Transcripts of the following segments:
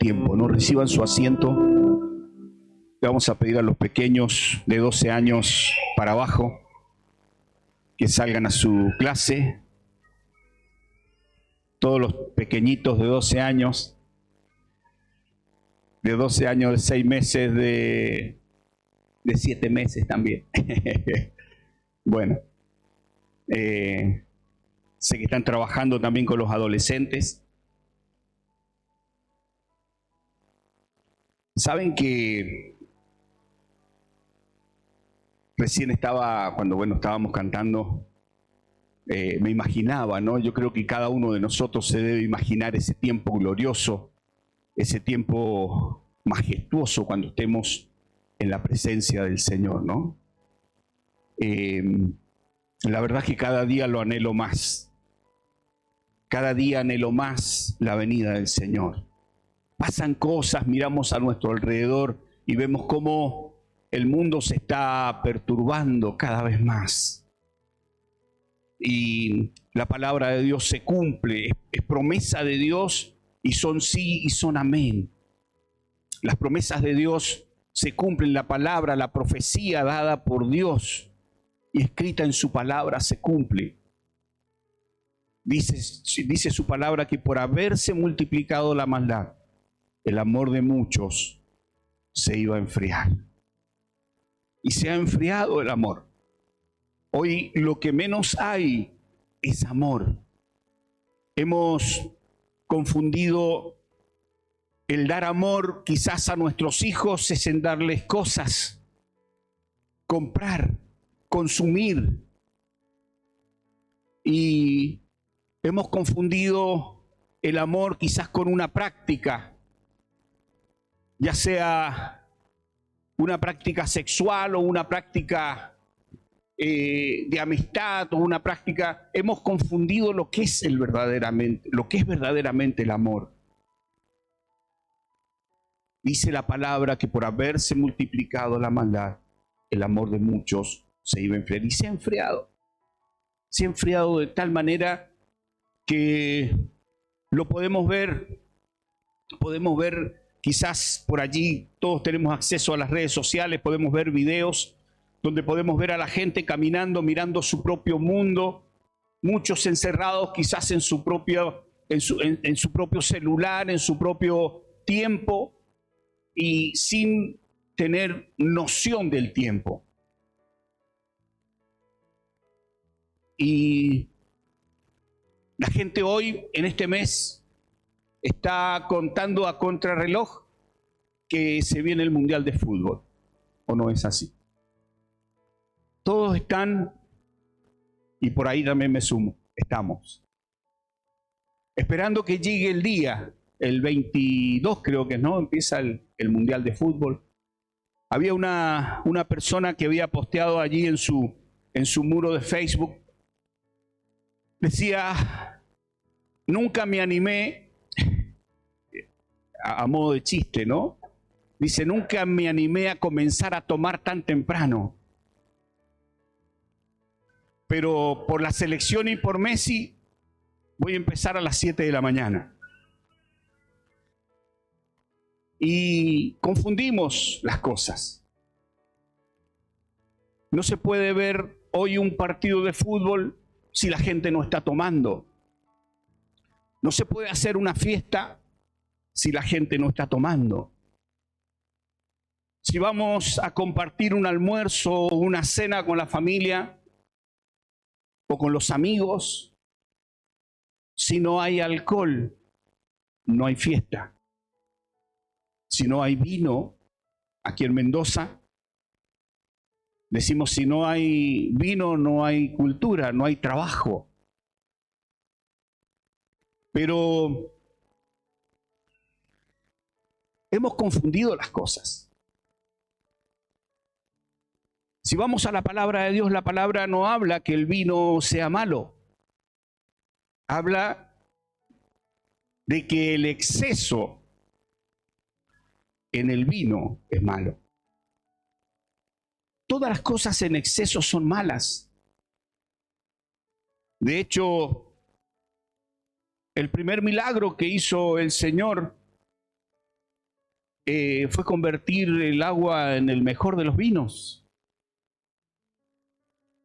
tiempo, ¿no? Reciban su asiento. Le vamos a pedir a los pequeños de 12 años para abajo que salgan a su clase. Todos los pequeñitos de 12 años, de 6 meses, de 7 meses también. Bueno, sé que están trabajando también con los adolescentes. Saben que recién cuando estábamos cantando, me imaginaba, ¿no? Yo creo que cada uno de nosotros se debe imaginar ese tiempo glorioso, ese tiempo majestuoso cuando estemos en la presencia del Señor, ¿no? La verdad es que cada día lo anhelo más. Cada día anhelo más la venida del Señor. Pasan cosas, miramos a nuestro alrededor y vemos cómo el mundo se está perturbando cada vez más. Y la palabra de Dios se cumple, es promesa de Dios y son sí y son amén. Las promesas de Dios se cumplen, la palabra, la profecía dada por Dios y escrita en su palabra se cumple. Dice su palabra que por haberse multiplicado la maldad, el amor de muchos se iba a enfriar. Y se ha enfriado el amor. Hoy lo que menos hay es amor. Hemos confundido el dar amor quizás a nuestros hijos es en darles cosas, comprar, consumir. Y hemos confundido el amor quizás con una práctica, ya sea una práctica sexual o una práctica de amistad o una práctica. Hemos confundido lo que es verdaderamente el amor. Dice la palabra que por haberse multiplicado la maldad, el amor de muchos se iba a enfriar. Y se ha enfriado. Se ha enfriado de tal manera que lo podemos ver quizás por allí. Todos tenemos acceso a las redes sociales, podemos ver videos donde podemos ver a la gente caminando, mirando su propio mundo, muchos encerrados quizás en su propio celular, en su propio tiempo, y sin tener noción del tiempo. Y la gente hoy, en este mes, está contando a contrarreloj que se viene el Mundial de Fútbol. ¿O no es así? Todos están, y por ahí también me sumo, estamos esperando que llegue el día, el 22 creo que no, empieza el Mundial de Fútbol. Había una persona que había posteado allí en su muro de Facebook, decía: nunca me animé, a modo de chiste, ¿no? Dice: nunca me animé a comenzar a tomar tan temprano, pero por la selección y por Messi voy a empezar a las 7 de la mañana. Y confundimos las cosas. No se puede ver hoy un partido de fútbol si la gente no está tomando. No se puede hacer una fiesta si la gente no está tomando. Si vamos a compartir un almuerzo o una cena con la familia o con los amigos, si no hay alcohol, no hay fiesta. Si no hay vino, aquí en Mendoza decimos: si no hay vino, no hay cultura, no hay trabajo. Pero hemos confundido las cosas. Si vamos a la palabra de Dios, la palabra no habla que el vino sea malo. Habla de que el exceso en el vino es malo. Todas las cosas en exceso son malas. De hecho, el primer milagro que hizo el Señor fue convertir el agua en el mejor de los vinos.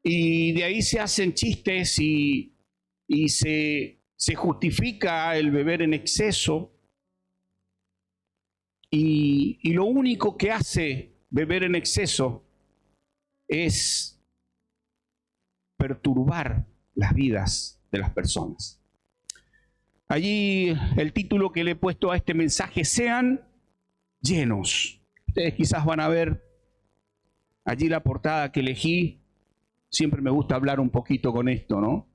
Y de ahí se hacen chistes y se justifica el beber en exceso. Y lo único que hace beber en exceso es perturbar las vidas de las personas. Allí el título que le he puesto a este mensaje: sean llenos. Ustedes quizás van a ver allí la portada que elegí. Siempre me gusta hablar un poquito con esto, ¿no?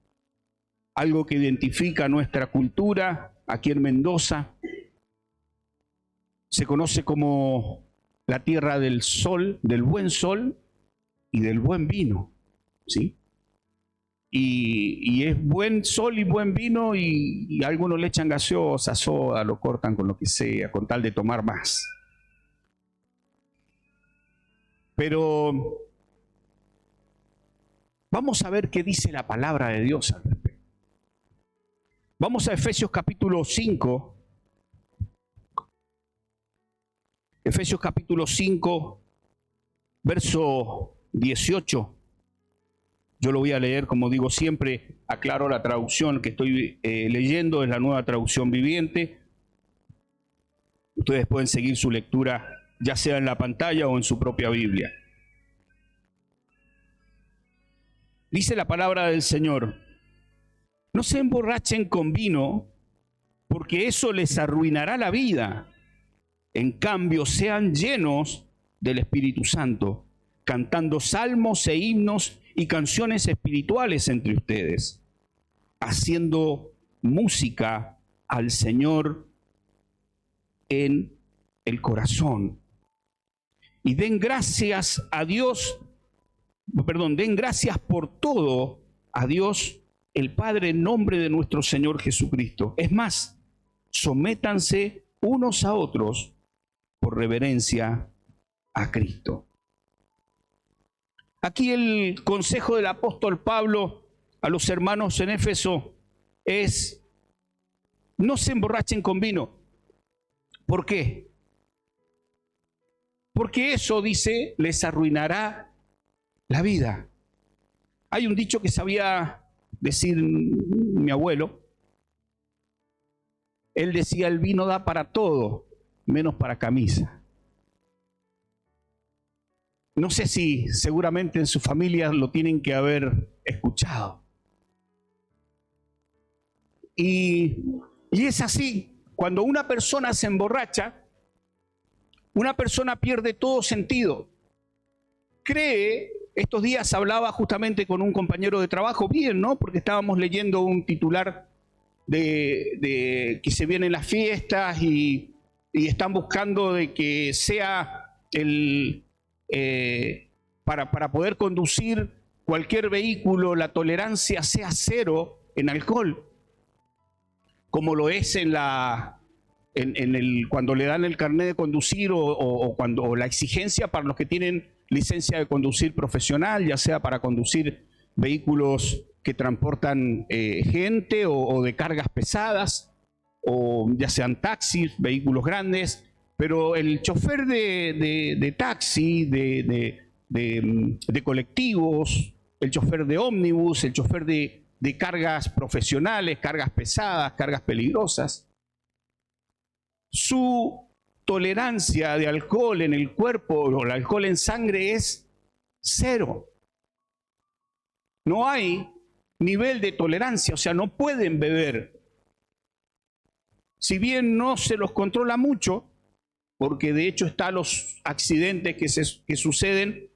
Algo que identifica nuestra cultura aquí en Mendoza. Se conoce como la tierra del sol, del buen sol y del buen vino, ¿sí? Y es buen sol y buen vino, y algunos le echan gaseosa, soda, lo cortan con lo que sea, con tal de tomar más. Pero vamos a ver qué dice la palabra de Dios al respecto. Vamos a Efesios capítulo 5. Efesios capítulo 5, verso 18. Yo lo voy a leer, como digo siempre, aclaro la traducción que estoy leyendo, es la Nueva Traducción Viviente. Ustedes pueden seguir su lectura ya sea en la pantalla o en su propia Biblia. Dice la palabra del Señor: no se emborrachen con vino, porque eso les arruinará la vida. En cambio, sean llenos del Espíritu Santo, cantando salmos e himnos y canciones espirituales entre ustedes, haciendo música al Señor en el corazón. Y den gracias a Dios, den gracias por todo a Dios el Padre en nombre de nuestro Señor Jesucristo. Es más, sométanse unos a otros por reverencia a Cristo. Aquí el consejo del apóstol Pablo a los hermanos en Éfeso es: no se emborrachen con vino. ¿Por qué? Porque eso, dice, les arruinará la vida. Hay un dicho que sabía decir mi abuelo. Él decía: el vino da para todo, menos para camisa. No sé si seguramente en su familia lo tienen que haber escuchado. Y es así. Cuando una persona se emborracha, una persona pierde todo sentido. Cree, estos días hablaba justamente con un compañero de trabajo, bien, ¿no? Porque estábamos leyendo un titular de que se vienen las fiestas y están buscando de que sea para poder conducir cualquier vehículo, la tolerancia sea cero en alcohol, como lo es cuando le dan el carnet de conducir o la exigencia para los que tienen licencia de conducir profesional, ya sea para conducir vehículos que transportan gente o de cargas pesadas, o ya sean taxis, vehículos grandes. Pero el chofer de taxi, de colectivos, el chofer de ómnibus, el chofer de cargas profesionales, cargas pesadas, cargas peligrosas, su tolerancia de alcohol en el cuerpo o el alcohol en sangre es cero. No hay nivel de tolerancia, o sea, no pueden beber. Si bien no se los controla mucho, porque de hecho están los accidentes que suceden,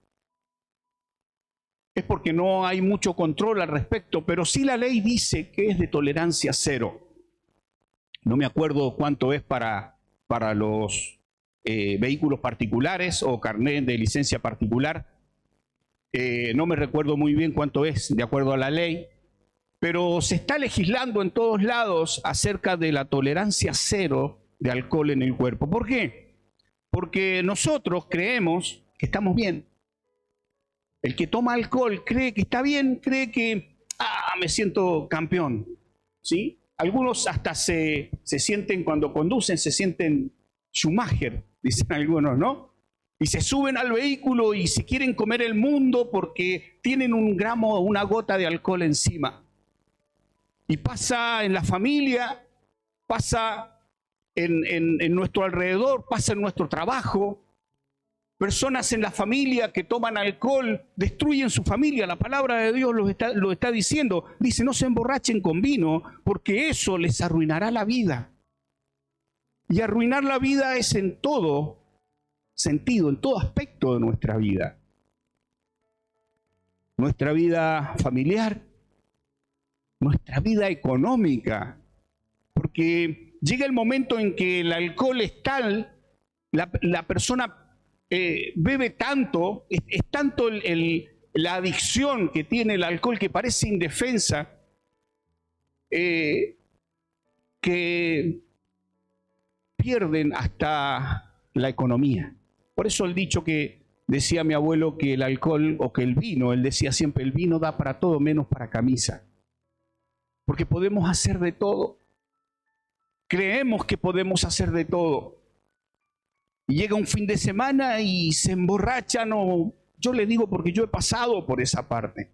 es porque no hay mucho control al respecto, pero sí la ley dice que es de tolerancia cero. No me acuerdo cuánto es para los vehículos particulares o carnet de licencia particular. No me recuerdo muy bien cuánto es de acuerdo a la ley, pero se está legislando en todos lados acerca de la tolerancia cero de alcohol en el cuerpo. ¿Por qué? Porque nosotros creemos que estamos bien. El que toma alcohol cree que está bien, cree que me siento campeón, ¿sí? Algunos hasta se sienten, cuando conducen, se sienten Schumacher, dicen algunos, ¿no? Y se suben al vehículo y se quieren comer el mundo porque tienen un gramo o una gota de alcohol encima. Y pasa en la familia, pasa en nuestro alrededor, pasa en nuestro trabajo. Personas en la familia que toman alcohol destruyen su familia. La palabra de Dios lo está diciendo. Dice, no se emborrachen con vino porque eso les arruinará la vida. Y arruinar la vida es en todo sentido, en todo aspecto de nuestra vida. Nuestra vida familiar, nuestra vida económica. Porque llega el momento en que el alcohol es tal, la persona bebe tanto, es tanto la adicción que tiene el alcohol que parece indefensa, que pierden hasta la economía. Por eso el dicho que decía mi abuelo, que el alcohol o que el vino, él decía siempre, el vino da para todo menos para camisa. Porque podemos hacer de todo. Creemos que podemos hacer de todo. Y llega un fin de semana y se emborrachan, o yo le digo porque yo he pasado por esa parte.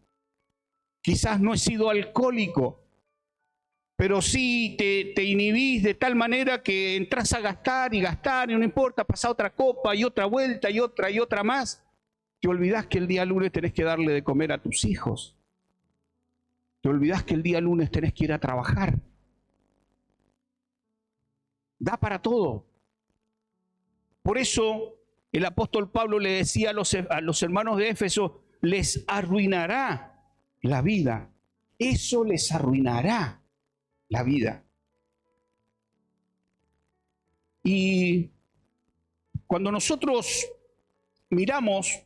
Quizás no he sido alcohólico, pero sí te inhibís de tal manera que entras a gastar y no importa, pasa otra copa y otra vuelta y otra más. Te olvidás que el día lunes tenés que darle de comer a tus hijos. Te olvidás que el día lunes tenés que ir a trabajar. Da para todo. Por eso el apóstol Pablo le decía a los hermanos de Éfeso, les arruinará la vida. Eso les arruinará la vida. Y cuando nosotros miramos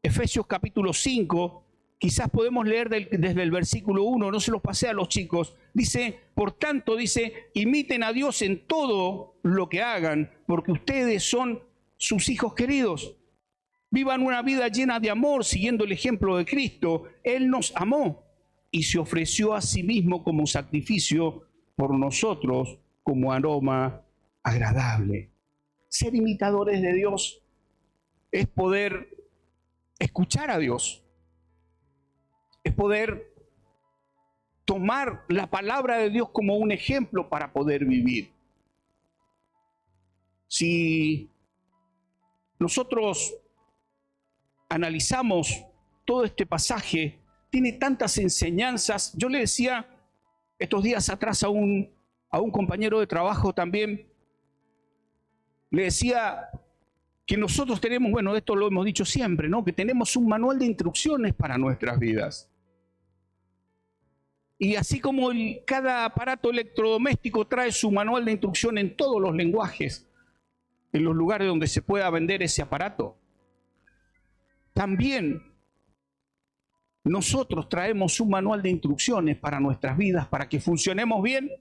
Efesios capítulo 5, quizás podemos leer desde el versículo 1, no se los pasé a los chicos. Dice, por tanto, dice, imiten a Dios en todo lo que hagan, porque ustedes son sus hijos queridos. Vivan una vida llena de amor, siguiendo el ejemplo de Cristo. Él nos amó y se ofreció a sí mismo como sacrificio por nosotros, como aroma agradable. Ser imitadores de Dios es poder escuchar a Dios. Es poder tomar la palabra de Dios como un ejemplo para poder vivir. Si nosotros analizamos todo este pasaje, tiene tantas enseñanzas. Yo le decía estos días atrás a un compañero de trabajo también, le decía que nosotros tenemos, bueno, esto lo hemos dicho siempre, ¿no? Que tenemos un manual de instrucciones para nuestras vidas. Y así como cada aparato electrodoméstico trae su manual de instrucción en todos los lenguajes, en los lugares donde se pueda vender ese aparato, también nosotros traemos un manual de instrucciones para nuestras vidas, para que funcionemos bien,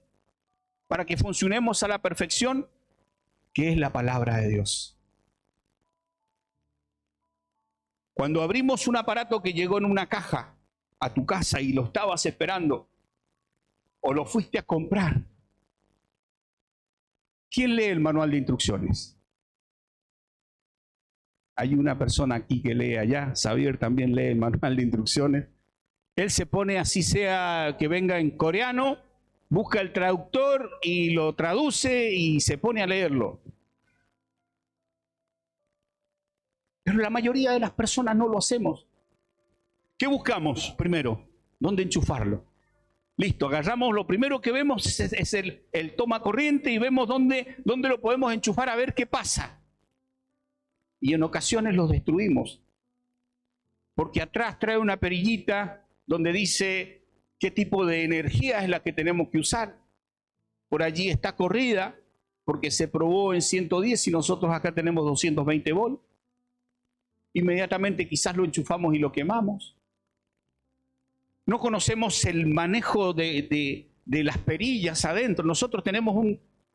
para que funcionemos a la perfección, que es la palabra de Dios. Cuando abrimos un aparato que llegó en una caja a tu casa y lo estabas esperando, o lo fuiste a comprar, ¿quién lee el manual de instrucciones? Hay una persona aquí que lee allá, Xavier también lee el manual de instrucciones. Él se pone, así sea que venga en coreano, busca el traductor y lo traduce y se pone a leerlo. Pero la mayoría de las personas no lo hacemos. ¿Qué buscamos primero? ¿Dónde enchufarlo? Listo, agarramos, lo primero que vemos es el toma corriente y vemos dónde lo podemos enchufar a ver qué pasa. Y en ocasiones los destruimos. Porque atrás trae una perillita donde dice qué tipo de energía es la que tenemos que usar. Por allí está corrida porque se probó en 110 y nosotros acá tenemos 220 volts. Inmediatamente quizás lo enchufamos y lo quemamos. No conocemos el manejo de las perillas adentro. Nosotros tenemos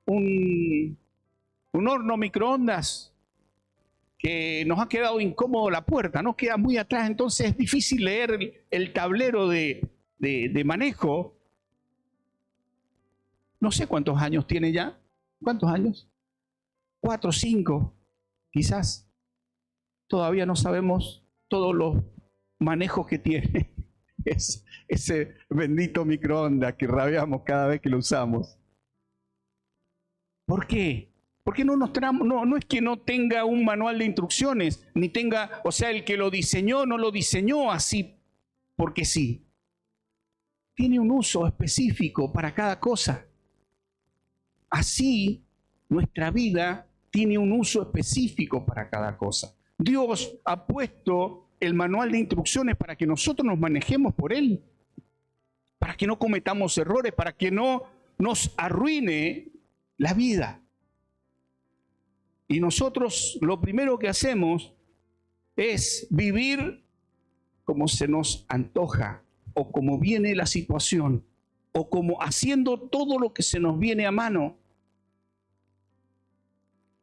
un horno microondas que nos ha quedado incómodo la puerta, no queda muy atrás, entonces es difícil leer el tablero de manejo. No sé cuántos años tiene ya. ¿Cuántos años? 4, 5, quizás. Todavía no sabemos todos los manejos que tiene ese bendito microondas que rabiamos cada vez que lo usamos. ¿Por qué? Porque no es que no tenga un manual de instrucciones, ni tenga, o sea, el que lo diseñó no lo diseñó así porque sí. Tiene un uso específico para cada cosa. Así, nuestra vida tiene un uso específico para cada cosa. Dios ha puesto el manual de instrucciones para que nosotros nos manejemos por él, para que no cometamos errores, para que no nos arruine la vida. Y nosotros lo primero que hacemos es vivir como se nos antoja, o como viene la situación, o como haciendo todo lo que se nos viene a mano.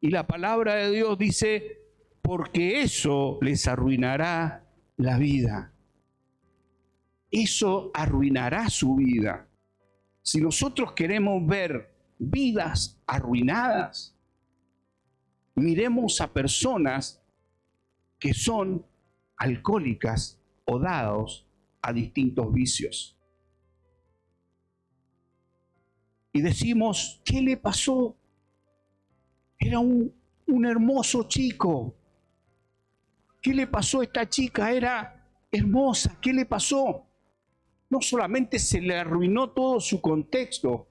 Y la palabra de Dios dice, porque eso les arruinará la vida. Eso arruinará su vida. Si nosotros queremos ver vidas arruinadas, miremos a personas que son alcohólicas o dados a distintos vicios. Y decimos, ¿qué le pasó? Era un hermoso chico. ¿Qué le pasó a esta chica? Era hermosa. ¿Qué le pasó? No solamente se le arruinó todo su contexto,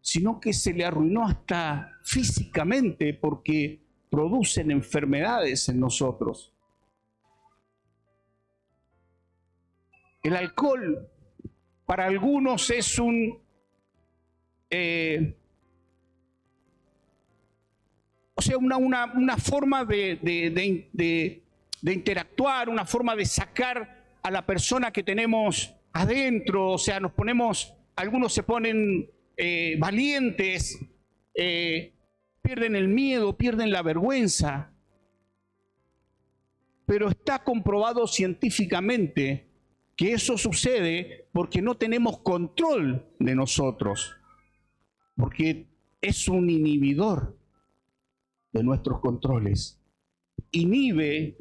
sino que se le arruinó hasta físicamente porque producen enfermedades en nosotros. El alcohol para algunos es una forma de interactuar, una forma de sacar a la persona que tenemos adentro. O sea, algunos se ponen valientes, pierden el miedo, pierden la vergüenza. Pero está comprobado científicamente que eso sucede porque no tenemos control de nosotros, porque es un inhibidor de nuestros controles. Inhibe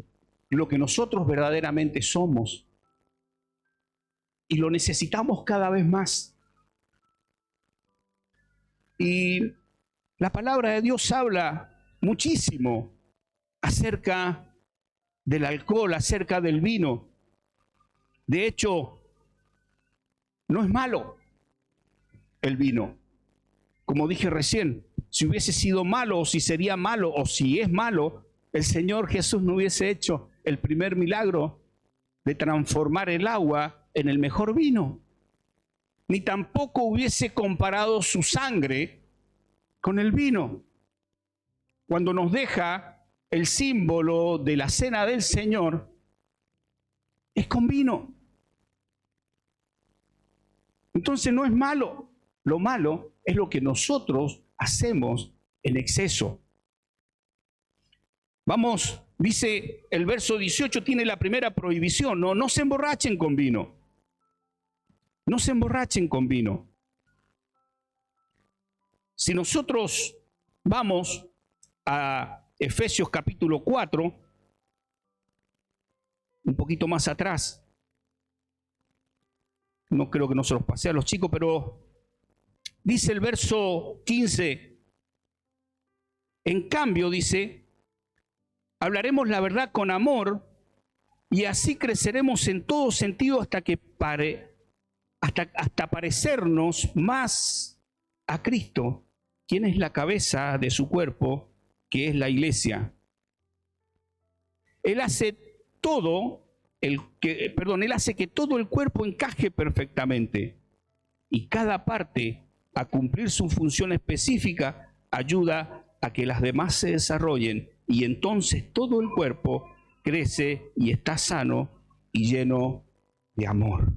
lo que nosotros verdaderamente somos y lo necesitamos cada vez más. Y la palabra de Dios habla muchísimo acerca del alcohol, acerca del vino. De hecho, no es malo el vino. Como dije recién, si hubiese sido malo o si sería malo o si es malo, el Señor Jesús no hubiese hecho el primer milagro de transformar el agua en el mejor vino. Ni tampoco hubiese comparado su sangre con el vino. Cuando nos deja el símbolo de la cena del Señor, es con vino. Entonces no es malo. Lo malo es lo que nosotros hacemos en exceso. Vamos, dice el verso 18, tiene la primera prohibición. No se emborrachen con vino. No se emborrachen con vino. Si nosotros vamos a Efesios capítulo 4, un poquito más atrás, no creo que no se los pase a los chicos, pero dice el verso 15, en cambio, dice, hablaremos la verdad con amor y así creceremos en todo sentido hasta parecernos más a Cristo, quien es la cabeza de su cuerpo, que es la iglesia. Él hace que todo el cuerpo encaje perfectamente y cada parte, a cumplir su función específica, ayuda a que las demás se desarrollen y entonces todo el cuerpo crece y está sano y lleno de amor.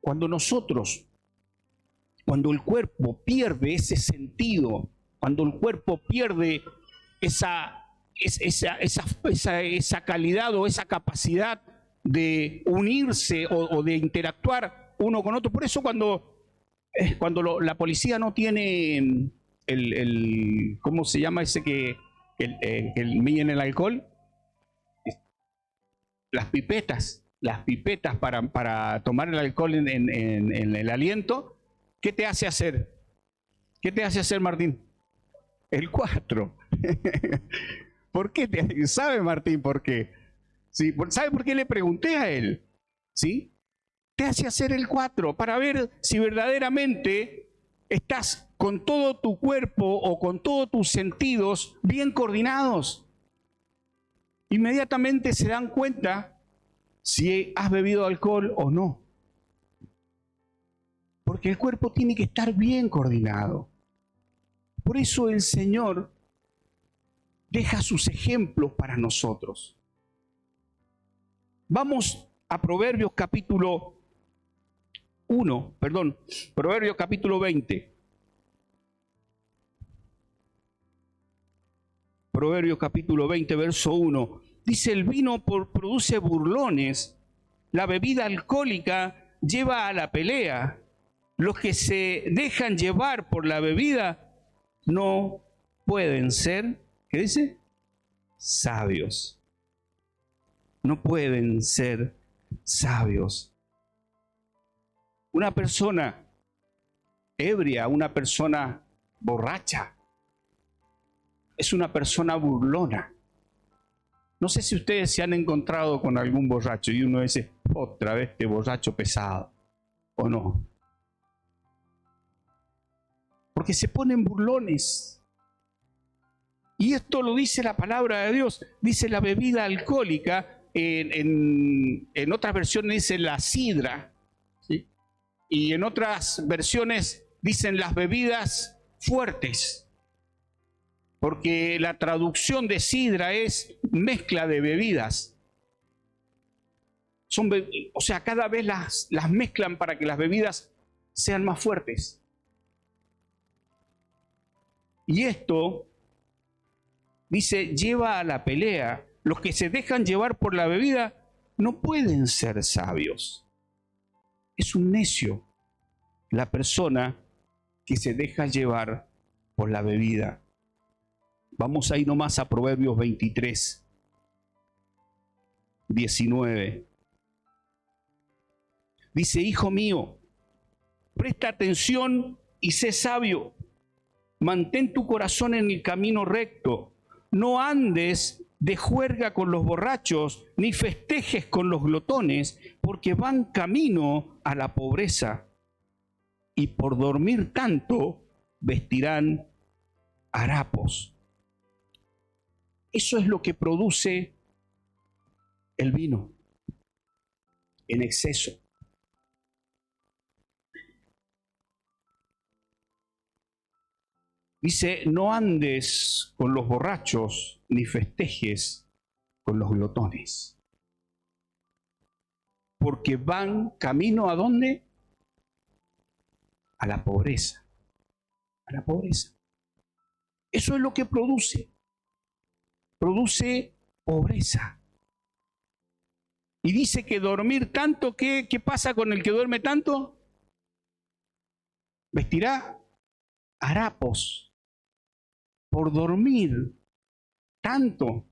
Cuando el cuerpo pierde ese sentido, cuando el cuerpo pierde esa calidad o esa capacidad de unirse o de interactuar uno con otro. Por eso cuando Es cuando la policía no tiene ¿cómo se llama ese el miden el alcohol? Las pipetas para tomar el alcohol en el aliento. ¿Qué te hace hacer? ¿Qué te hace hacer, Martín? El 4. ¿Por qué? ¿Sabe, Martín, por qué? ¿Sí? ¿Sabe por qué le pregunté a él? ¿Sí? Te hace hacer el 4 para ver si verdaderamente estás con todo tu cuerpo o con todos tus sentidos bien coordinados. Inmediatamente se dan cuenta si has bebido alcohol o no. Porque el cuerpo tiene que estar bien coordinado. Por eso el Señor deja sus ejemplos para nosotros. Vamos a Proverbios capítulo 20. Proverbios capítulo 20, verso 1. Dice: el vino produce burlones, la bebida alcohólica lleva a la pelea. Los que se dejan llevar por la bebida no pueden ser, ¿qué dice? Sabios. No pueden ser sabios. Una persona ebria, una persona borracha, es una persona burlona. No sé si ustedes se han encontrado con algún borracho y uno dice: otra vez este borracho pesado, ¿o no? Porque se ponen burlones. Y esto lo dice la palabra de Dios. Dice la bebida alcohólica, en otras versiones dice la sidra, ¿sí? Y en otras versiones dicen las bebidas fuertes. Porque la traducción de sidra es mezcla de bebidas. O sea, cada vez las mezclan para que las bebidas sean más fuertes. Y esto, dice, lleva a la pelea. Los que se dejan llevar por la bebida no pueden ser sabios. Es un necio la persona que se deja llevar por la bebida. Vamos a ir nomás a Proverbios 23, 19. Dice: hijo mío, presta atención y sé sabio. Mantén tu corazón en el camino recto. No andes de juerga con los borrachos, ni festejes con los glotones, porque van camino a la pobreza. Y por dormir tanto, vestirán harapos. Eso es lo que produce el vino en exceso. Dice: no andes con los borrachos, ni festejes con los glotones. Porque van camino ¿a dónde? A la pobreza. A la pobreza. Eso es lo que produce. Produce pobreza. Y dice que dormir tanto, ¿qué pasa con el que duerme tanto? Vestirá harapos. Por dormir tanto,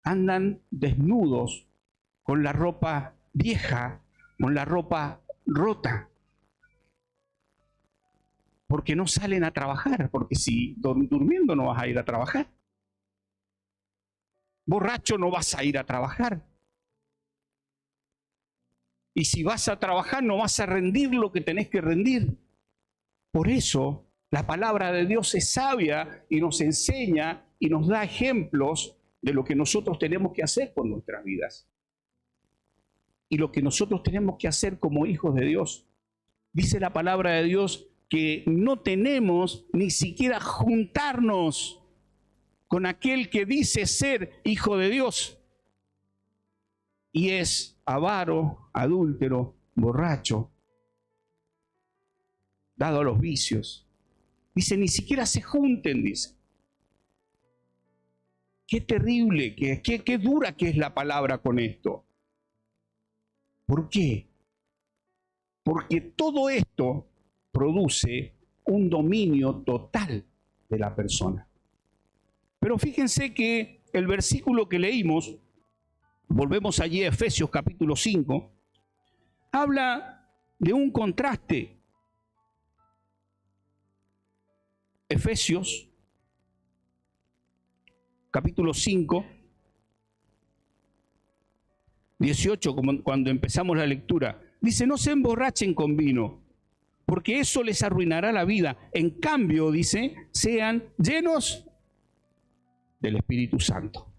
andan desnudos, con la ropa vieja, con la ropa rota. Porque no salen a trabajar, porque si durmiendo no vas a ir a trabajar. Borracho no vas a ir a trabajar. Y si vas a trabajar no vas a rendir lo que tenés que rendir. Por eso la palabra de Dios es sabia y nos enseña y nos da ejemplos de lo que nosotros tenemos que hacer con nuestras vidas. Y lo que nosotros tenemos que hacer como hijos de Dios. Dice la palabra de Dios que no tenemos ni siquiera juntarnos con aquel que dice ser hijo de Dios y es avaro, adúltero, borracho, dado a los vicios. Dice: ni siquiera se junten, dice. Qué terrible, qué dura que es la palabra con esto. ¿Por qué? Porque todo esto produce un dominio total de la persona. Pero fíjense que el versículo que leímos, volvemos allí a Efesios capítulo 5, habla de un contraste. Efesios capítulo 5, 18, cuando empezamos la lectura, dice: no se emborrachen con vino, porque eso les arruinará la vida. En cambio, dice, sean llenos del Espíritu Santo.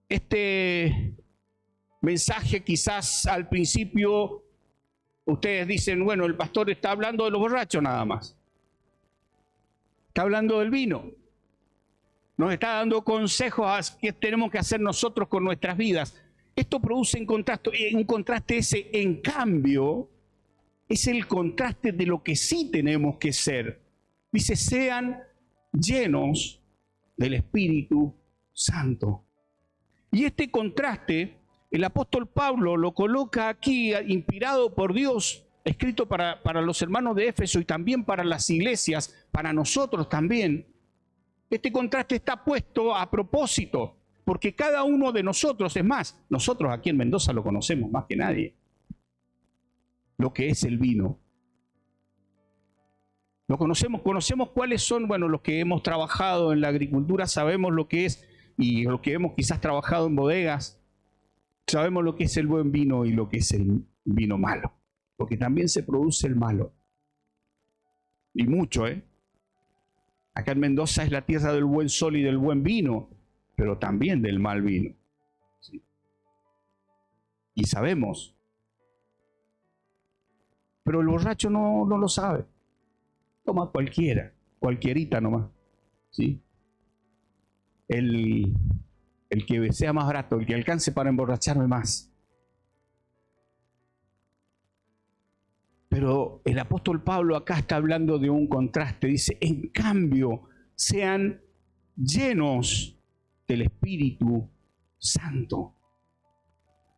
Este mensaje quizás al principio ustedes dicen, bueno, el pastor está hablando de los borrachos nada más. Está hablando del vino. Nos está dando consejos a qué tenemos que hacer nosotros con nuestras vidas. Esto produce un contraste ese, en cambio, es el contraste de lo que sí tenemos que ser. Dice, sean llenos del Espíritu Santo. Y este contraste, el apóstol Pablo lo coloca aquí, inspirado por Dios, escrito para los hermanos de Éfeso y también para las iglesias, para nosotros también. Este contraste está puesto a propósito, porque cada uno de nosotros, es más, nosotros aquí en Mendoza lo conocemos más que nadie, lo que es el vino. Lo conocemos cuáles son, bueno, los que hemos trabajado en la agricultura sabemos lo que es, y los que hemos quizás trabajado en bodegas, sabemos lo que es el buen vino y lo que es el vino malo, porque también se produce el malo. Y mucho, Acá en Mendoza es la tierra del buen sol y del buen vino, pero también del mal vino. ¿Sí? Y sabemos. Pero el borracho no lo sabe. Toma cualquierita nomás. ¿Sí? El que sea más barato, el que alcance para emborracharme más. Pero el apóstol Pablo acá está hablando de un contraste. Dice, en cambio, sean llenos del Espíritu Santo.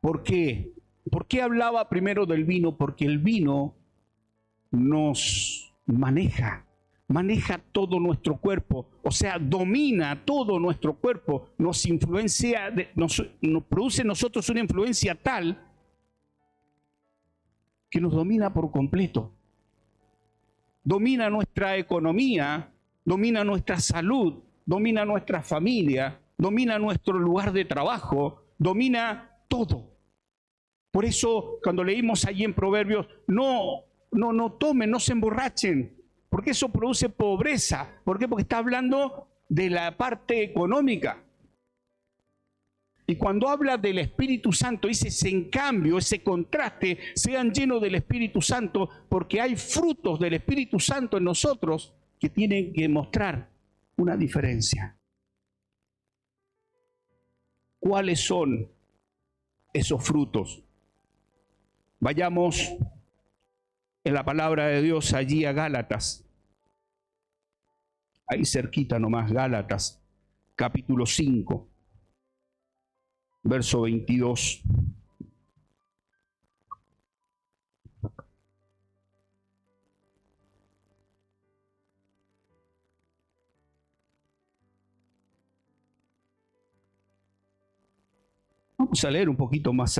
¿Por qué? ¿Por qué hablaba primero del vino? Porque el vino nos maneja todo nuestro cuerpo, o sea, domina todo nuestro cuerpo, nos influencia, nos produce en nosotros una influencia tal que nos domina por completo. Domina nuestra economía, domina nuestra salud, domina nuestra familia, domina nuestro lugar de trabajo, domina todo. Por eso, cuando leímos allí en Proverbios, no tomen, no se emborrachen, porque eso produce pobreza. ¿Por qué? Porque está hablando de la parte económica. Y cuando habla del Espíritu Santo, dice, en cambio, ese contraste, sean llenos del Espíritu Santo, porque hay frutos del Espíritu Santo en nosotros que tienen que mostrar una diferencia. ¿Cuáles son esos frutos? Vayamos en la palabra de Dios allí a Gálatas. Ahí cerquita nomás, Gálatas, capítulo 5. Verso 22. Vamos a leer un poquito más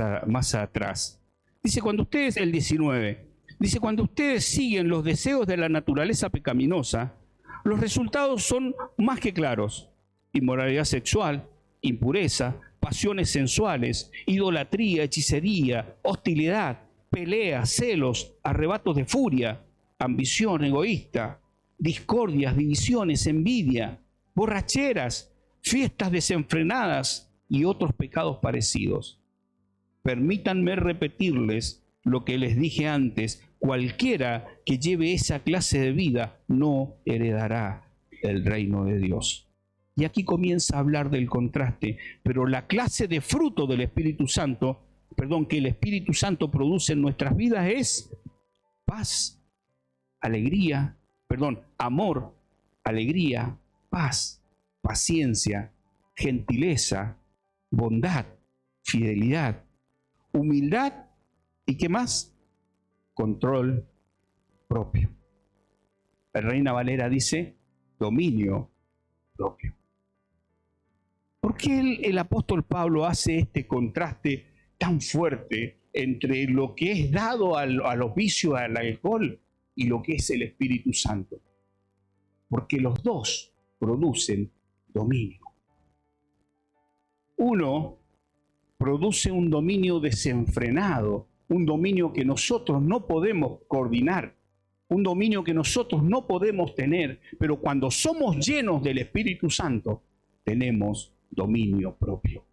atrás. Dice, cuando ustedes, el 19, dice, cuando ustedes siguen los deseos de la naturaleza pecaminosa, los resultados son más que claros. Inmoralidad sexual, impureza, pasiones sensuales, idolatría, hechicería, hostilidad, peleas, celos, arrebatos de furia, ambición egoísta, discordias, divisiones, envidia, borracheras, fiestas desenfrenadas y otros pecados parecidos. Permítanme repetirles lo que les dije antes: cualquiera que lleve esa clase de vida no heredará el reino de Dios. Y aquí comienza a hablar del contraste, pero la clase de fruto del Espíritu Santo, que el Espíritu Santo produce en nuestras vidas es paz, alegría, amor, alegría, paz, paciencia, gentileza, bondad, fidelidad, humildad y ¿qué más? control propio. La Reina Valera dice dominio propio. ¿Por qué el apóstol Pablo hace este contraste tan fuerte entre lo que es dado a los vicios, al alcohol, y lo que es el Espíritu Santo? Porque los dos producen dominio. Uno produce un dominio desenfrenado, un dominio que nosotros no podemos coordinar, un dominio que nosotros no podemos tener, pero cuando somos llenos del Espíritu Santo, tenemos dominio propio.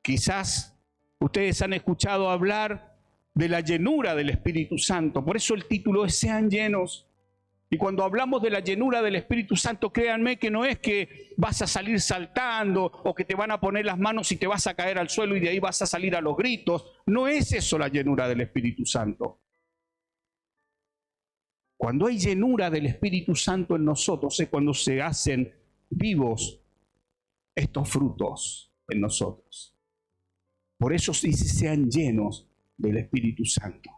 Quizás ustedes han escuchado hablar de la llenura del Espíritu Santo, por eso el título es Sean llenos. Y cuando hablamos de la llenura del Espíritu Santo, créanme que no es que vas a salir saltando o que te van a poner las manos y te vas a caer al suelo y de ahí vas a salir a los gritos. No es eso la llenura del Espíritu Santo. Cuando hay llenura del Espíritu Santo en nosotros es cuando se hacen vivos estos frutos en nosotros. Por eso se dice sean llenos del Espíritu Santo.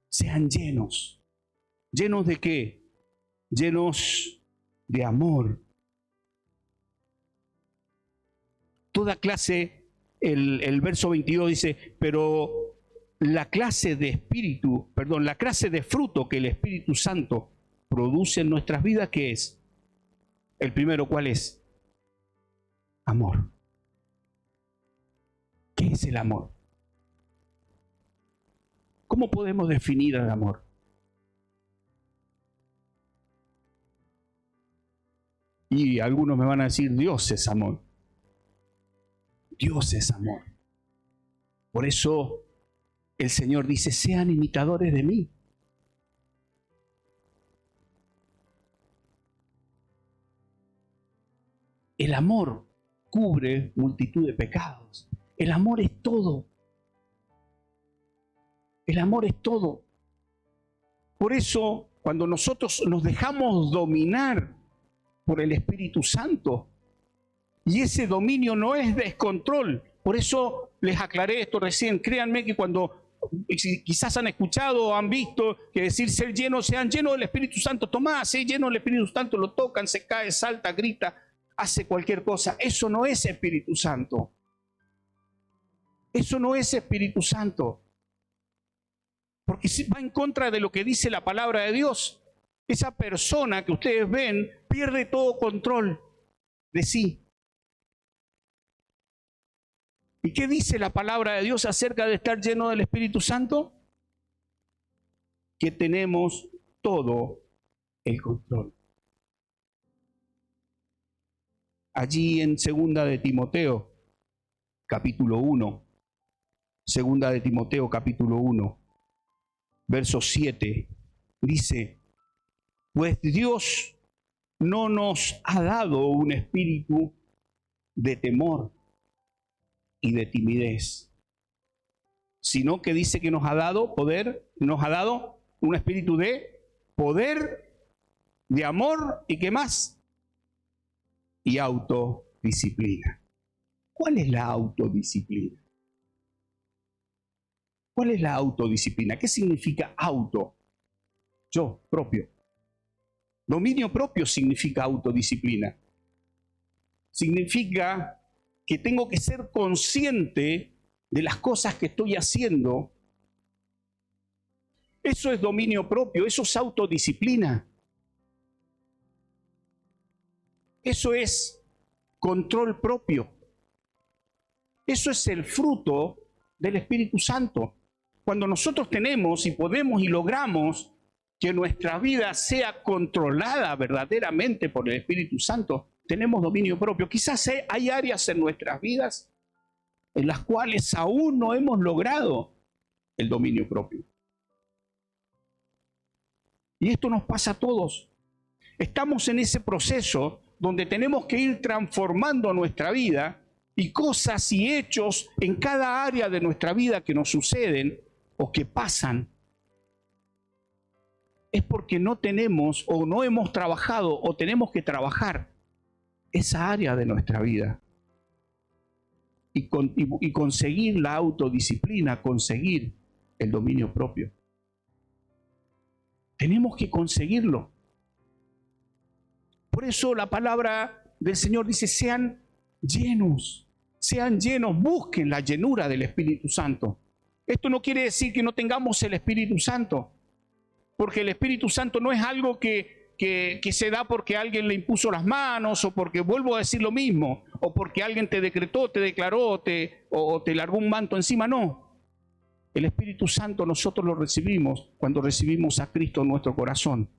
Sean llenos. ¿Llenos de qué? Llenos de amor. Toda clase, el verso 22 dice, pero la clase de fruto que el Espíritu Santo produce en nuestras vidas, ¿qué es? El primero, ¿cuál es? Amor. ¿Qué es el amor? ¿Cómo podemos definir el amor? Y algunos me van a decir, Dios es amor. Dios es amor. Por eso el Señor dice, sean imitadores de mí. El amor cubre multitud de pecados. El amor es todo. El amor es todo. Por eso, cuando nosotros nos dejamos dominar por el Espíritu Santo, y ese dominio no es descontrol. Por eso les aclaré esto recién. Créanme que cuando quizás han escuchado o han visto que decir ser llenos, sean llenos del Espíritu Santo. Tomás, sé lleno del Espíritu Santo, lo tocan, se cae, salta, grita, hace cualquier cosa. Eso no es Espíritu Santo. Eso no es Espíritu Santo. Porque va en contra de lo que dice la palabra de Dios. Esa persona que ustedes ven pierde todo control de sí. ¿Y qué dice la palabra de Dios acerca de estar lleno del Espíritu Santo? Que tenemos todo el control. Allí en 2 de Timoteo, capítulo 1, 2 de Timoteo, capítulo 1, verso 7, dice, pues Dios no nos ha dado un espíritu de temor y de timidez, sino que dice que nos ha dado poder, nos ha dado un espíritu de poder, de amor y ¿qué más? Y autodisciplina. ¿Cuál es la autodisciplina? ¿Cuál es la autodisciplina? ¿Qué significa auto? Yo, propio. Dominio propio significa autodisciplina. Significa que tengo que ser consciente de las cosas que estoy haciendo. Eso es dominio propio, eso es autodisciplina. Eso es control propio. Eso es el fruto del Espíritu Santo. Cuando nosotros tenemos y podemos y logramos que nuestra vida sea controlada verdaderamente por el Espíritu Santo, tenemos dominio propio. Quizás hay áreas en nuestras vidas en las cuales aún no hemos logrado el dominio propio. Y esto nos pasa a todos. Estamos en ese proceso donde tenemos que ir transformando nuestra vida y cosas y hechos en cada área de nuestra vida que nos suceden o que pasan. Es porque no tenemos o no hemos trabajado o tenemos que trabajar esa área de nuestra vida. y conseguir la autodisciplina, conseguir el dominio propio. Tenemos que conseguirlo. Por eso la palabra del Señor dice, sean llenos, busquen la llenura del Espíritu Santo. Esto no quiere decir que no tengamos el Espíritu Santo, porque el Espíritu Santo no es algo que se da porque alguien le impuso las manos, o porque, vuelvo a decir lo mismo, o porque alguien te decretó, te declaró, o te largó un manto encima. No. El Espíritu Santo nosotros lo recibimos cuando recibimos a Cristo en nuestro corazón.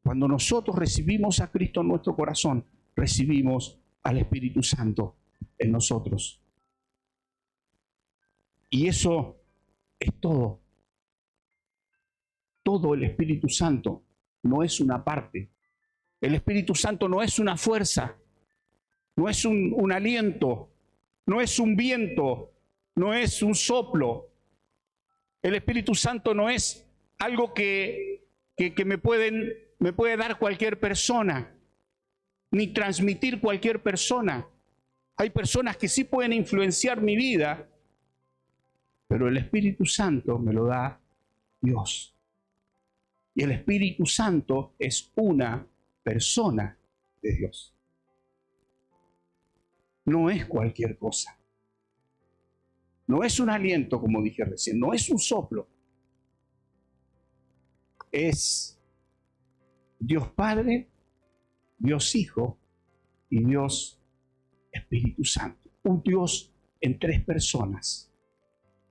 Cuando nosotros recibimos a Cristo en nuestro corazón, recibimos al Espíritu Santo en nosotros. Y eso es todo. Todo el Espíritu Santo no es una parte. El Espíritu Santo no es una fuerza, no es un aliento, no es un viento, no es un soplo. El Espíritu Santo no es algo que me puede dar cualquier persona, ni transmitir cualquier persona. Hay personas que sí pueden influenciar mi vida, pero el Espíritu Santo me lo da Dios. Y el Espíritu Santo es una persona de Dios. No es cualquier cosa. No es un aliento, como dije recién, no es un soplo. Es Dios Padre, Dios Hijo y Dios Espíritu Santo. Un Dios en tres personas.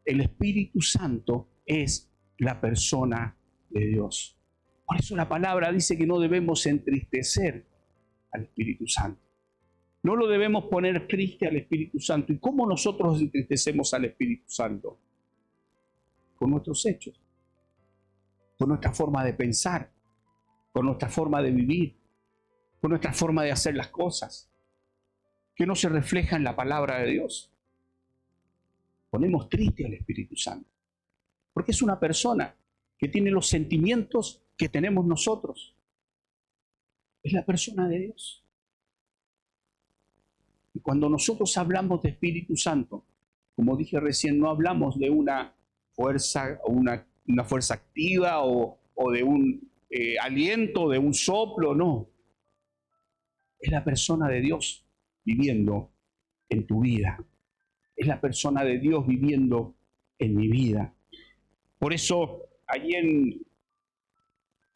El Espíritu Santo es la persona de Dios. Por eso la palabra dice que no debemos entristecer al Espíritu Santo. No lo debemos poner triste al Espíritu Santo. ¿Y cómo nosotros entristecemos al Espíritu Santo? Con nuestros hechos, con nuestra forma de pensar, con nuestra forma de vivir, con nuestra forma de hacer las cosas, que no se refleja en la palabra de Dios. Ponemos triste al Espíritu Santo, porque es una persona que tiene los sentimientos que tenemos nosotros. Es la persona de Dios. Y cuando nosotros hablamos de Espíritu Santo, como dije recién, no hablamos de una fuerza, una fuerza activa o de un aliento, de un soplo, no. Es la persona de Dios viviendo en tu vida. Es la persona de Dios viviendo en mi vida. Por eso, allí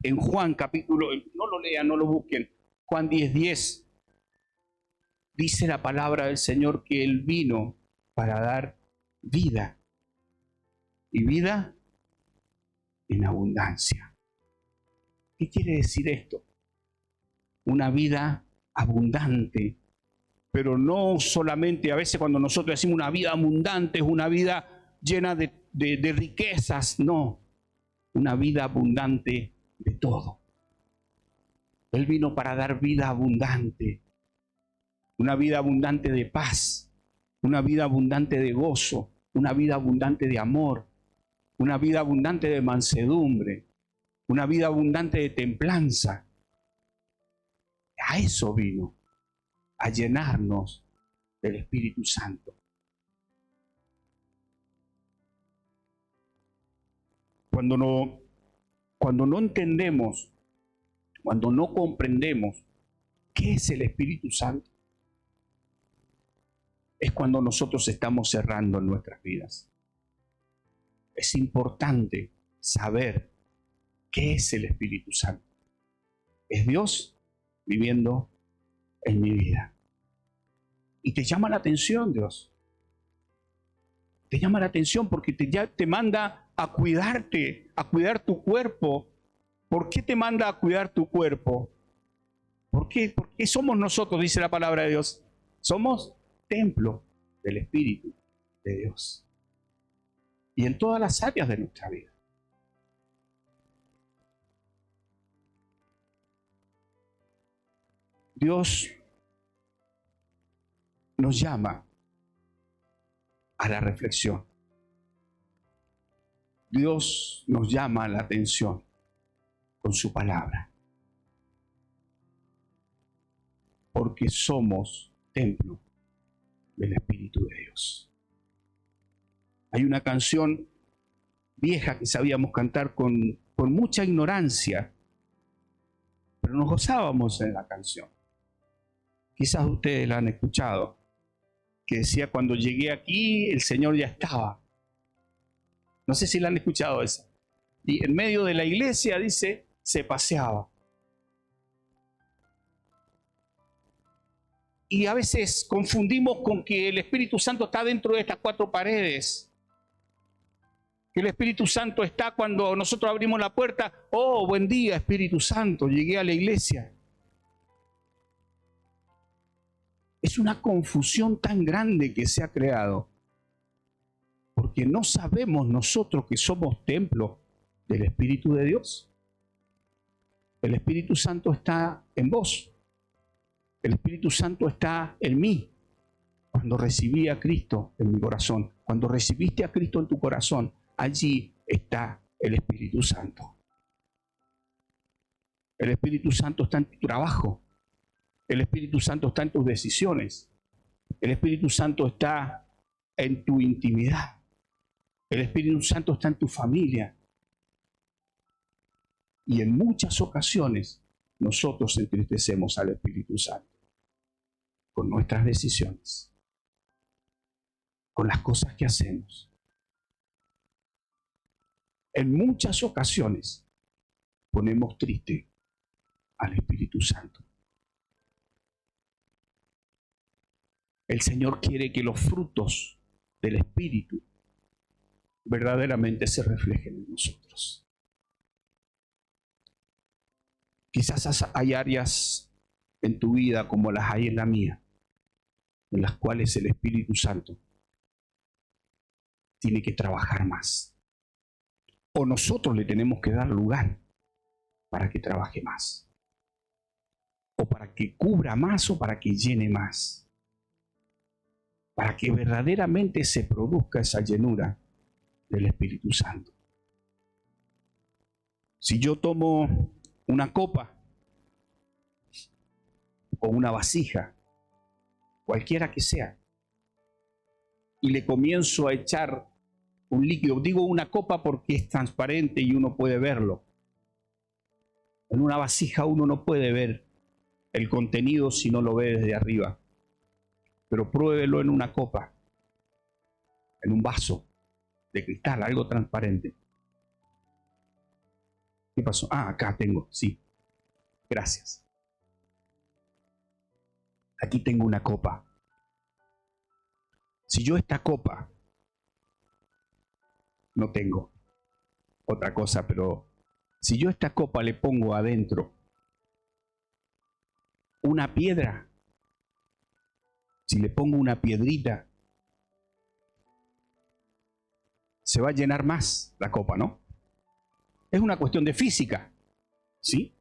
en Juan capítulo, no lo lean, no lo busquen, Juan 10:10, dice la palabra del Señor que Él vino para dar vida, y vida en abundancia. ¿Qué quiere decir esto? Una vida abundante, pero no solamente, a veces cuando nosotros decimos una vida abundante, es una vida llena de riquezas, no, una vida abundante de todo. Él vino para dar vida abundante, una vida abundante de paz, una vida abundante de gozo, una vida abundante de amor, una vida abundante de mansedumbre, una vida abundante de templanza. A eso vino, a llenarnos del Espíritu Santo. Cuando no entendemos, cuando no comprendemos qué es el Espíritu Santo, es cuando nosotros estamos cerrando en nuestras vidas. Es importante saber qué es el Espíritu Santo. Es Dios viviendo en mi vida. Y te llama la atención Dios. Te llama la atención porque te manda a cuidarte, a cuidar tu cuerpo. ¿Por qué te manda a cuidar tu cuerpo? ¿Por qué? Porque somos nosotros, dice la palabra de Dios. Somos templo del Espíritu de Dios. Y en todas las áreas de nuestra vida. Dios nos llama a la reflexión. Dios nos llama a la atención con su palabra. Porque somos templo del Espíritu de Dios. Hay una canción vieja que sabíamos cantar con mucha ignorancia, pero nos gozábamos en la canción. Quizás ustedes la han escuchado, que decía: cuando llegué aquí el Señor ya estaba. No sé si la han escuchado esa. Y en medio de la iglesia, dice, se paseaba. Y a veces confundimos con que el Espíritu Santo está dentro de estas cuatro paredes. Que el Espíritu Santo está cuando nosotros abrimos la puerta. Oh, buen día, Espíritu Santo, llegué a la iglesia. Es una confusión tan grande que se ha creado, porque no sabemos nosotros que somos templo del Espíritu de Dios. El Espíritu Santo está en vos. El Espíritu Santo está en mí. Cuando recibí a Cristo en mi corazón, cuando recibiste a Cristo en tu corazón, allí está el Espíritu Santo. El Espíritu Santo está en tu trabajo. El Espíritu Santo está en tus decisiones. El Espíritu Santo está en tu intimidad. El Espíritu Santo está en tu familia. Y en muchas ocasiones nosotros entristecemos al Espíritu Santo con nuestras decisiones, con las cosas que hacemos. En muchas ocasiones ponemos triste al Espíritu Santo. El Señor quiere que los frutos del Espíritu verdaderamente se reflejen en nosotros. Quizás hay áreas en tu vida como las hay en la mía, en las cuales el Espíritu Santo tiene que trabajar más. O nosotros le tenemos que dar lugar para que trabaje más. O para que cubra más o para que llene más. Para que verdaderamente se produzca esa llenura del Espíritu Santo. Si yo tomo una copa o una vasija, cualquiera que sea, y le comienzo a echar un líquido, digo una copa porque es transparente y uno puede verlo. En una vasija uno no puede ver el contenido si no lo ve desde arriba. Pero pruébelo en una copa, en un vaso de cristal, algo transparente. ¿Qué pasó? Ah, acá tengo, sí. Gracias. Aquí tengo una copa. Si yo esta copa, no tengo otra cosa, pero si yo esta copa le pongo adentro una piedra, si le pongo una piedrita, se va a llenar más la copa, ¿no? Es una cuestión de física, ¿sí?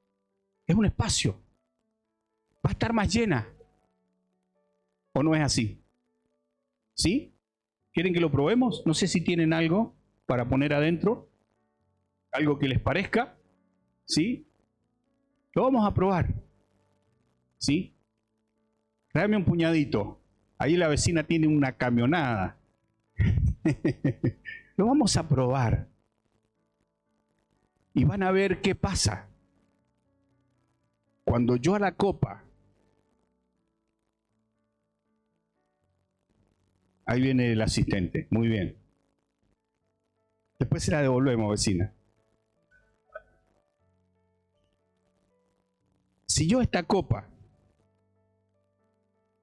Es un espacio. Va a estar más llena. ¿O no es así? ¿Sí? ¿Quieren que lo probemos? No sé si tienen algo para poner adentro. Algo que les parezca. ¿Sí? Lo vamos a probar. ¿Sí? Tráeme un puñadito. Ahí la vecina tiene una camionada. Lo vamos a probar. Y van a ver qué pasa. Cuando yo a la copa, ahí viene el asistente, muy bien. Después se la devolvemos, vecina. Si yo a esta copa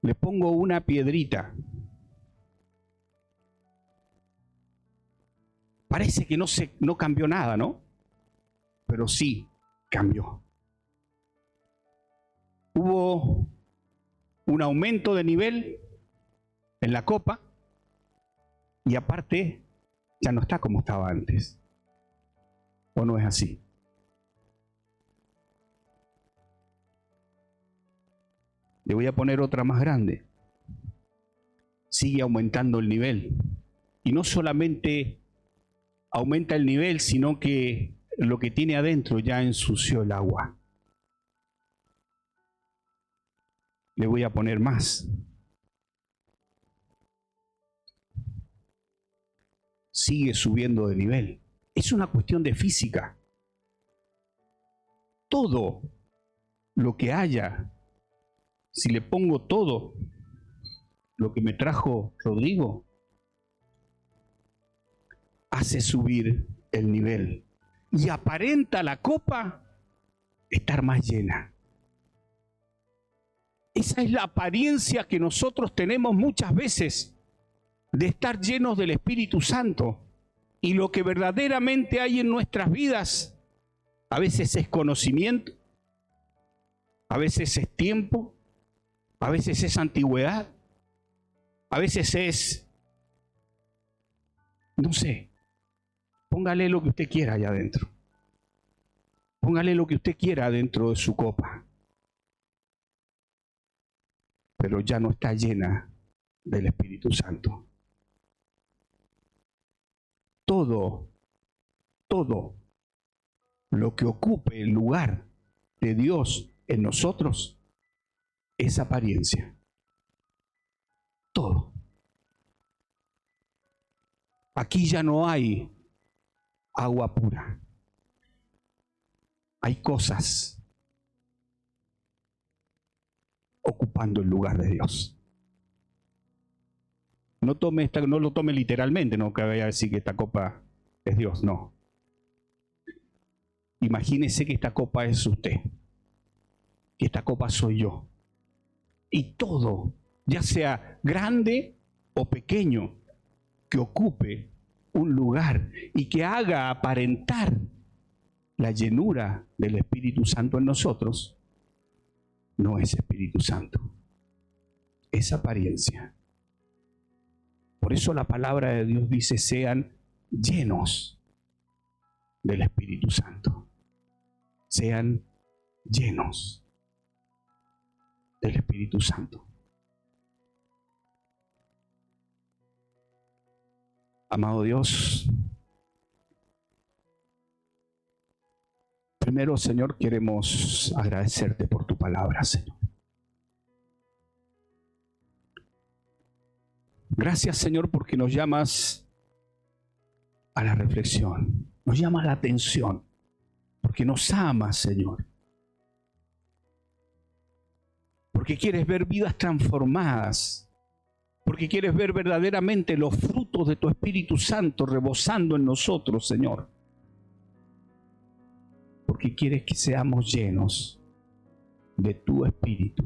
le pongo una piedrita, parece que no cambió nada, ¿no? Pero sí cambió. Hubo un aumento de nivel en la copa y aparte ya no está como estaba antes. ¿O no es así? Le voy a poner otra más grande. Sigue aumentando el nivel. Y no solamente aumenta el nivel, sino que lo que tiene adentro ya ensució el agua. Le voy a poner más. sigue subiendo de nivel. Es una cuestión de física. Todo lo que haya, si le pongo todo lo que me trajo Rodrigo, hace subir el nivel y aparenta la copa estar más llena. Esa es la apariencia que nosotros tenemos muchas veces de estar llenos del Espíritu Santo, y lo que verdaderamente hay en nuestras vidas a veces es conocimiento, a veces es tiempo, a veces es antigüedad, a veces es, no sé, póngale lo que usted quiera allá adentro. Póngale lo que usted quiera dentro de su copa, pero ya no está llena del Espíritu Santo. Todo lo que ocupe el lugar de Dios en nosotros es apariencia. Todo. Aquí ya no hay agua pura. Hay cosas ocupando el lugar de Dios. No lo tome literalmente, no que vaya a decir que esta copa es Dios, no. Imagínese que esta copa es usted, que esta copa soy yo. Y todo, ya sea grande o pequeño, que ocupe un lugar y que haga aparentar la llenura del Espíritu Santo en nosotros, no es Espíritu Santo, es apariencia. Por eso la palabra de Dios dice: sean llenos del Espíritu Santo. Sean llenos del Espíritu Santo. Amado Dios, primero, Señor, queremos agradecerte por tu palabra, Señor. Gracias, Señor, porque nos llamas a la reflexión, nos llamas la atención, porque nos amas, Señor. Porque quieres ver vidas transformadas, porque quieres ver verdaderamente los frutos de tu Espíritu Santo rebosando en nosotros, Señor. Porque quieres que seamos llenos de tu Espíritu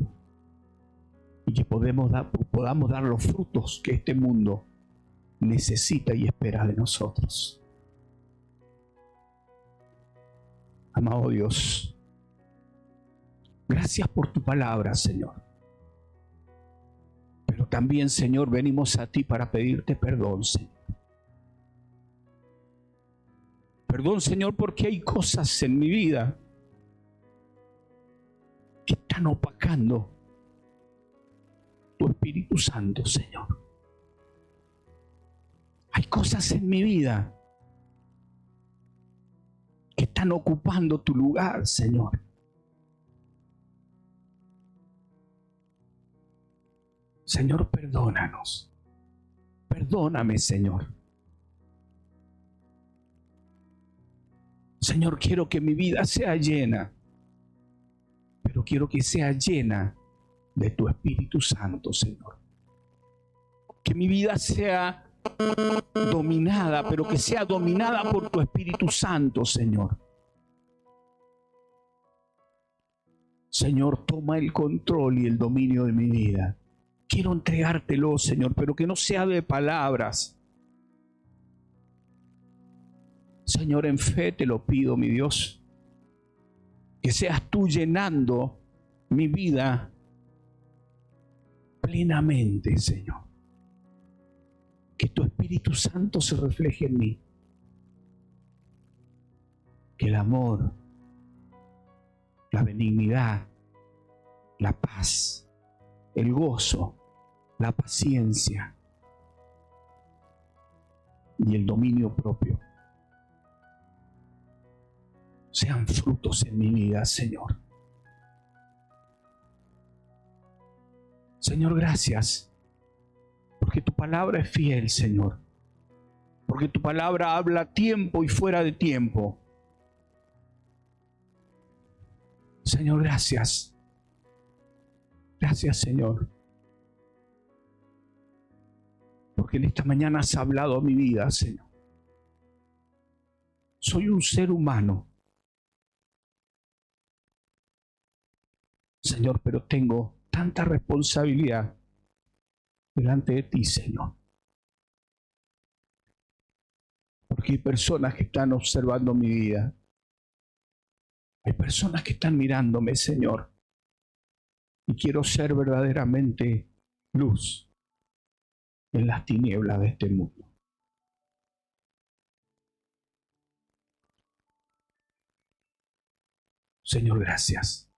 y que podamos dar los frutos que este mundo necesita y espera de nosotros. Amado Dios, gracias por tu palabra, Señor. Pero también, Señor, venimos a ti para pedirte perdón, Señor. Perdón, Señor, porque hay cosas en mi vida que están opacando tu Espíritu Santo, Señor. Hay cosas en mi vida que están ocupando tu lugar, Señor. Señor, perdónanos. Perdóname, Señor. Señor, quiero que mi vida sea llena, pero quiero que sea llena de tu Espíritu Santo, Señor. Que mi vida sea dominada, pero que sea dominada por tu Espíritu Santo, Señor. Señor, toma el control y el dominio de mi vida. Quiero entregártelo, Señor, pero que no sea de palabras. Señor, en fe te lo pido, mi Dios. Que seas tú llenando mi vida plenamente, Señor. Que tu Espíritu Santo se refleje en mí. Que el amor, la benignidad, la paz, el gozo, la paciencia y el dominio propio sean frutos en mi vida, Señor. Señor, gracias, porque tu palabra es fiel, Señor. porque tu palabra habla a tiempo y fuera de tiempo. Señor, gracias. Gracias, Señor. Porque en esta mañana has hablado a mi vida, Señor. Soy un ser humano, Señor, pero tengo tanta responsabilidad delante de ti, Señor. Porque hay personas que están observando mi vida. Hay personas que están mirándome, Señor. Y quiero ser verdaderamente luz en las tinieblas de este mundo. Señor, gracias.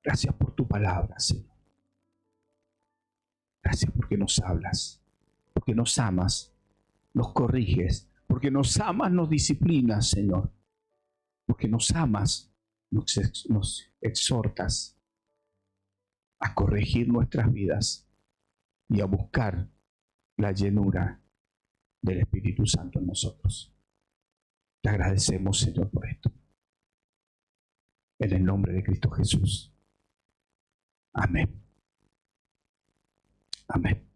Gracias por tu palabra, Señor. Gracias porque nos hablas, porque nos amas, nos corriges, porque nos amas, nos disciplinas, Señor. Porque nos amas, nos exhortas a corregir nuestras vidas y a buscar la llenura del Espíritu Santo en nosotros. Te agradecemos, Señor, por esto. En el nombre de Cristo Jesús. Amén. Amén.